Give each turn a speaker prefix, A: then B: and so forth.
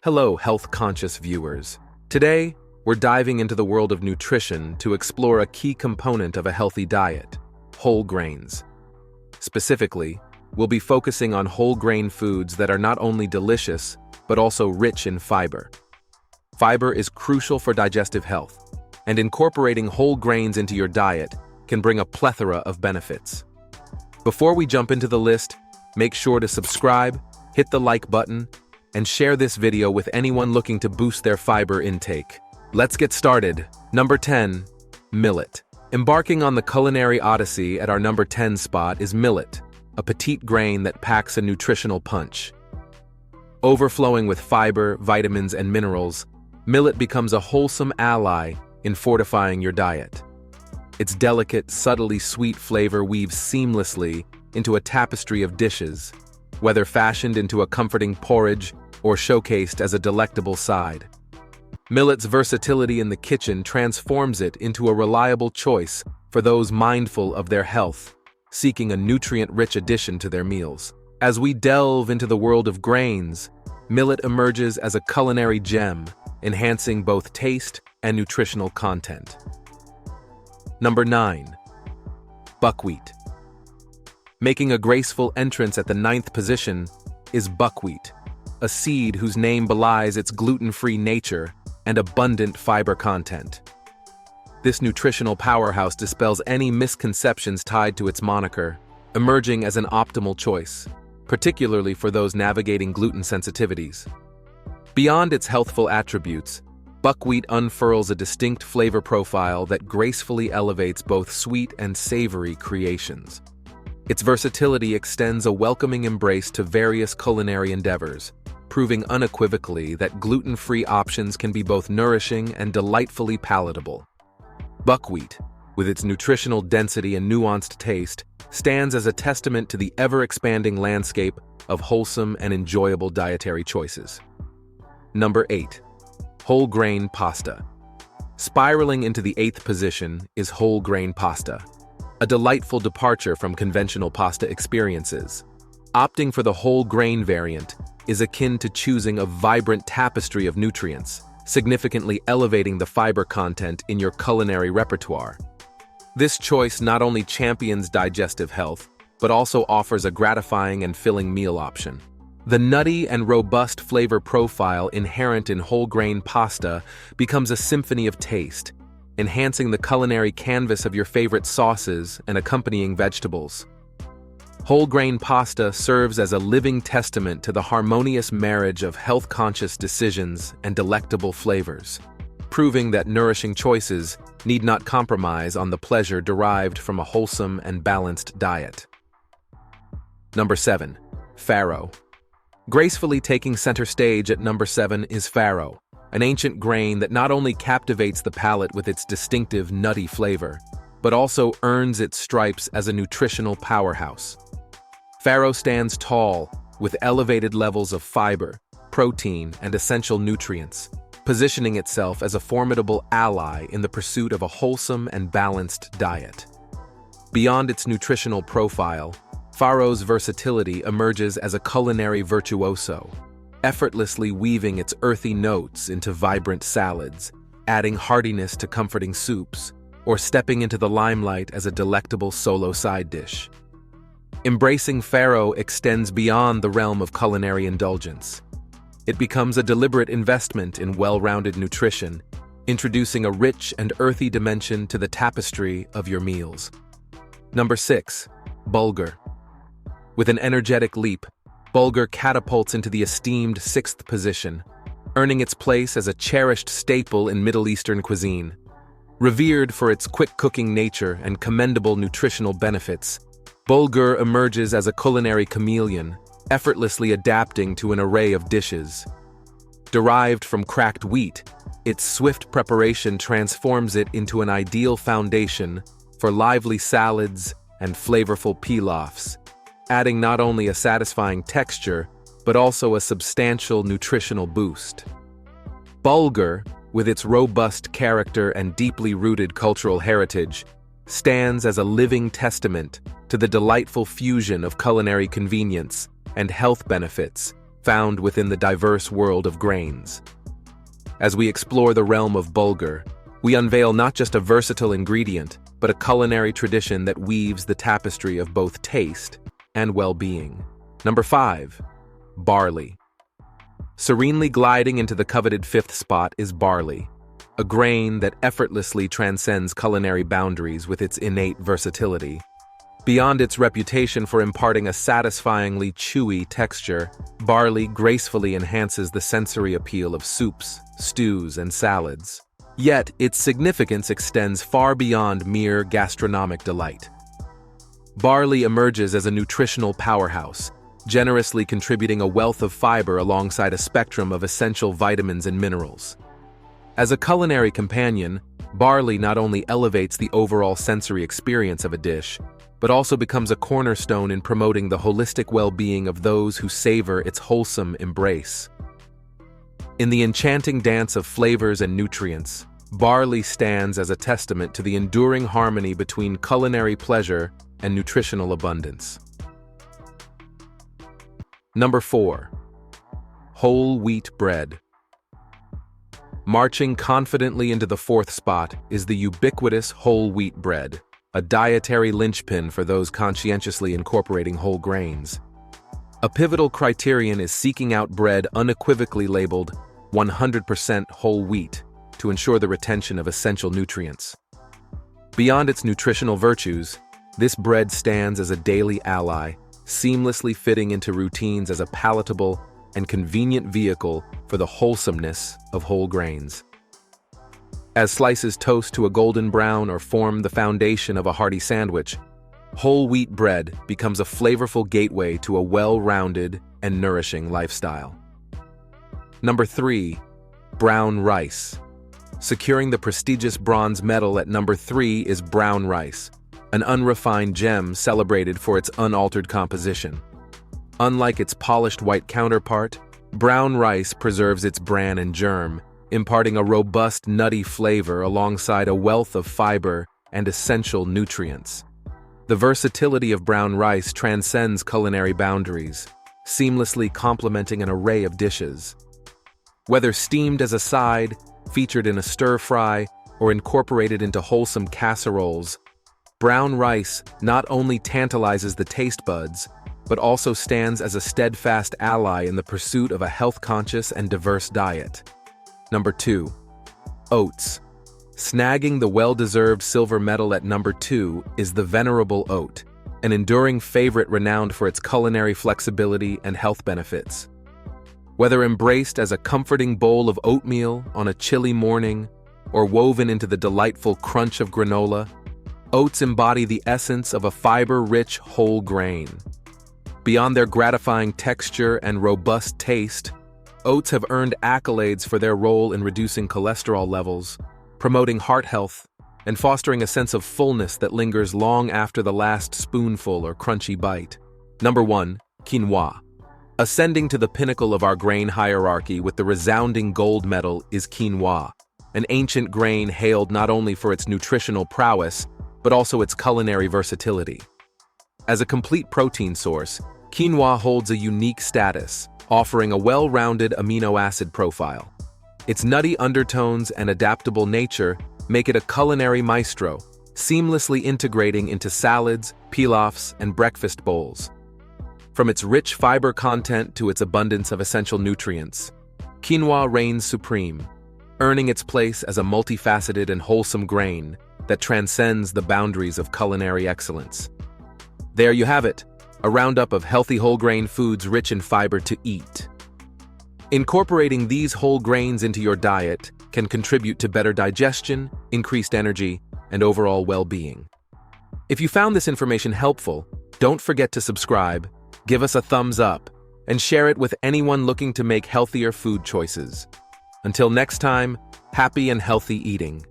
A: Hello, health-conscious viewers. Today, we're diving into the world of nutrition to explore a key component of a healthy diet: whole grains. Specifically, we'll be focusing on whole grain foods that are not only delicious, but also rich in fiber. Fiber is crucial for digestive health, and incorporating whole grains into your diet can bring a plethora of benefits. Before we jump into the list, make sure to subscribe, hit the like button, and share this video with anyone looking to boost their fiber intake. Let's get started. Number 10. Millet. Embarking on the culinary odyssey at our number 10 spot is millet, a petite grain that packs a nutritional punch. Overflowing with fiber, vitamins, and minerals, millet becomes a wholesome ally in fortifying your diet. Its delicate, subtly sweet flavor weaves seamlessly into a tapestry of dishes, whether fashioned into a comforting porridge or showcased as a delectable side. Millet's versatility in the kitchen transforms it into a reliable choice for those mindful of their health, seeking a nutrient-rich addition to their meals. As we delve into the world of grains, millet emerges as a culinary gem, enhancing both taste and nutritional content. Number 9. Buckwheat. Making a graceful entrance at the 9th position is buckwheat, a seed whose name belies its gluten-free nature and abundant fiber content. This nutritional powerhouse dispels any misconceptions tied to its moniker, emerging as an optimal choice, particularly for those navigating gluten sensitivities. Beyond its healthful attributes, buckwheat unfurls a distinct flavor profile that gracefully elevates both sweet and savory creations. Its versatility extends a welcoming embrace to various culinary endeavors, proving unequivocally that gluten-free options can be both nourishing and delightfully palatable. Buckwheat, with its nutritional density and nuanced taste, stands as a testament to the ever-expanding landscape of wholesome and enjoyable dietary choices. Number 8. Whole grain pasta. Spiraling into the 8th position is whole grain pasta, a delightful departure from conventional pasta experiences. Opting for the whole grain variant is akin to choosing a vibrant tapestry of nutrients, significantly elevating the fiber content in your culinary repertoire. This choice not only champions digestive health, but also offers a gratifying and filling meal option. The nutty and robust flavor profile inherent in whole grain pasta becomes a symphony of taste, enhancing the culinary canvas of your favorite sauces and accompanying vegetables. Whole grain pasta serves as a living testament to the harmonious marriage of health-conscious decisions and delectable flavors, proving that nourishing choices need not compromise on the pleasure derived from a wholesome and balanced diet. Number 7. Farro. Gracefully taking center stage at number 7 is farro, an ancient grain that not only captivates the palate with its distinctive nutty flavor, but also earns its stripes as a nutritional powerhouse. Farro stands tall, with elevated levels of fiber, protein, and essential nutrients, positioning itself as a formidable ally in the pursuit of a wholesome and balanced diet. Beyond its nutritional profile, farro's versatility emerges as a culinary virtuoso, effortlessly weaving its earthy notes into vibrant salads, adding heartiness to comforting soups, or stepping into the limelight as a delectable solo side dish. Embracing farro extends beyond the realm of culinary indulgence. It becomes a deliberate investment in well-rounded nutrition, introducing a rich and earthy dimension to the tapestry of your meals. Number 6. Bulgur. With an energetic leap, bulgur catapults into the esteemed 6th position, earning its place as a cherished staple in Middle Eastern cuisine. Revered for its quick-cooking nature and commendable nutritional benefits, bulgur emerges as a culinary chameleon, effortlessly adapting to an array of dishes. Derived from cracked wheat, its swift preparation transforms it into an ideal foundation for lively salads and flavorful pilafs, adding not only a satisfying texture, but also a substantial nutritional boost. Bulgur, with its robust character and deeply rooted cultural heritage, stands as a living testament to the delightful fusion of culinary convenience and health benefits found within the diverse world of grains. As we explore the realm of Bulgur, we unveil not just a versatile ingredient, but a culinary tradition that weaves the tapestry of both taste and well-being. Number 5. Barley. Serenely gliding into the coveted 5th spot is barley, a grain that effortlessly transcends culinary boundaries with its innate versatility. Beyond its reputation for imparting a satisfyingly chewy texture, barley gracefully enhances the sensory appeal of soups, stews, and salads. Yet, its significance extends far beyond mere gastronomic delight. Barley emerges as a nutritional powerhouse, generously contributing a wealth of fiber alongside a spectrum of essential vitamins and minerals. As a culinary companion, barley not only elevates the overall sensory experience of a dish, but also becomes a cornerstone in promoting the holistic well-being of those who savor its wholesome embrace. In the enchanting dance of flavors and nutrients, barley stands as a testament to the enduring harmony between culinary pleasure and nutritional abundance. Number 4. Whole wheat bread. Marching confidently into the 4th spot is the ubiquitous whole wheat bread, a dietary linchpin for those conscientiously incorporating whole grains. A pivotal criterion is seeking out bread unequivocally labeled 100% whole wheat to ensure the retention of essential nutrients. Beyond its nutritional virtues, this bread stands as a daily ally, seamlessly fitting into routines as a palatable and convenient vehicle for the wholesomeness of whole grains. As slices toast to a golden brown or form the foundation of a hearty sandwich, whole wheat bread becomes a flavorful gateway to a well-rounded and nourishing lifestyle. Number 3. Brown rice. Securing the prestigious bronze medal at number 3 is brown rice, an unrefined gem celebrated for its unaltered composition. Unlike its polished white counterpart, brown rice preserves its bran and germ, imparting a robust, nutty flavor alongside a wealth of fiber and essential nutrients. The versatility of brown rice transcends culinary boundaries, seamlessly complementing an array of dishes. Whether steamed as a side, featured in a stir-fry, or incorporated into wholesome casseroles, brown rice not only tantalizes the taste buds, but also stands as a steadfast ally in the pursuit of a health-conscious and diverse diet. Number 2. Oats. Snagging the well-deserved silver medal at number 2 is the venerable oat, an enduring favorite renowned for its culinary flexibility and health benefits. Whether embraced as a comforting bowl of oatmeal on a chilly morning, or woven into the delightful crunch of granola, oats embody the essence of a fiber-rich whole grain. Beyond their gratifying texture and robust taste, oats have earned accolades for their role in reducing cholesterol levels, promoting heart health, and fostering a sense of fullness that lingers long after the last spoonful or crunchy bite. Number 1. Quinoa. Ascending to the pinnacle of our grain hierarchy with the resounding gold medal is quinoa, an ancient grain hailed not only for its nutritional prowess, but also its culinary versatility. As a complete protein source, quinoa holds a unique status, offering a well-rounded amino acid profile. Its nutty undertones and adaptable nature make it a culinary maestro, seamlessly integrating into salads, pilafs, and breakfast bowls. From its rich fiber content to its abundance of essential nutrients, quinoa reigns supreme, earning its place as a multifaceted and wholesome grain that transcends the boundaries of culinary excellence. There you have it, a roundup of healthy whole grain foods rich in fiber to eat. Incorporating these whole grains into your diet can contribute to better digestion, increased energy, and overall well-being. If you found this information helpful, don't forget to subscribe, give us a thumbs up, and share it with anyone looking to make healthier food choices. Until next time, happy and healthy eating.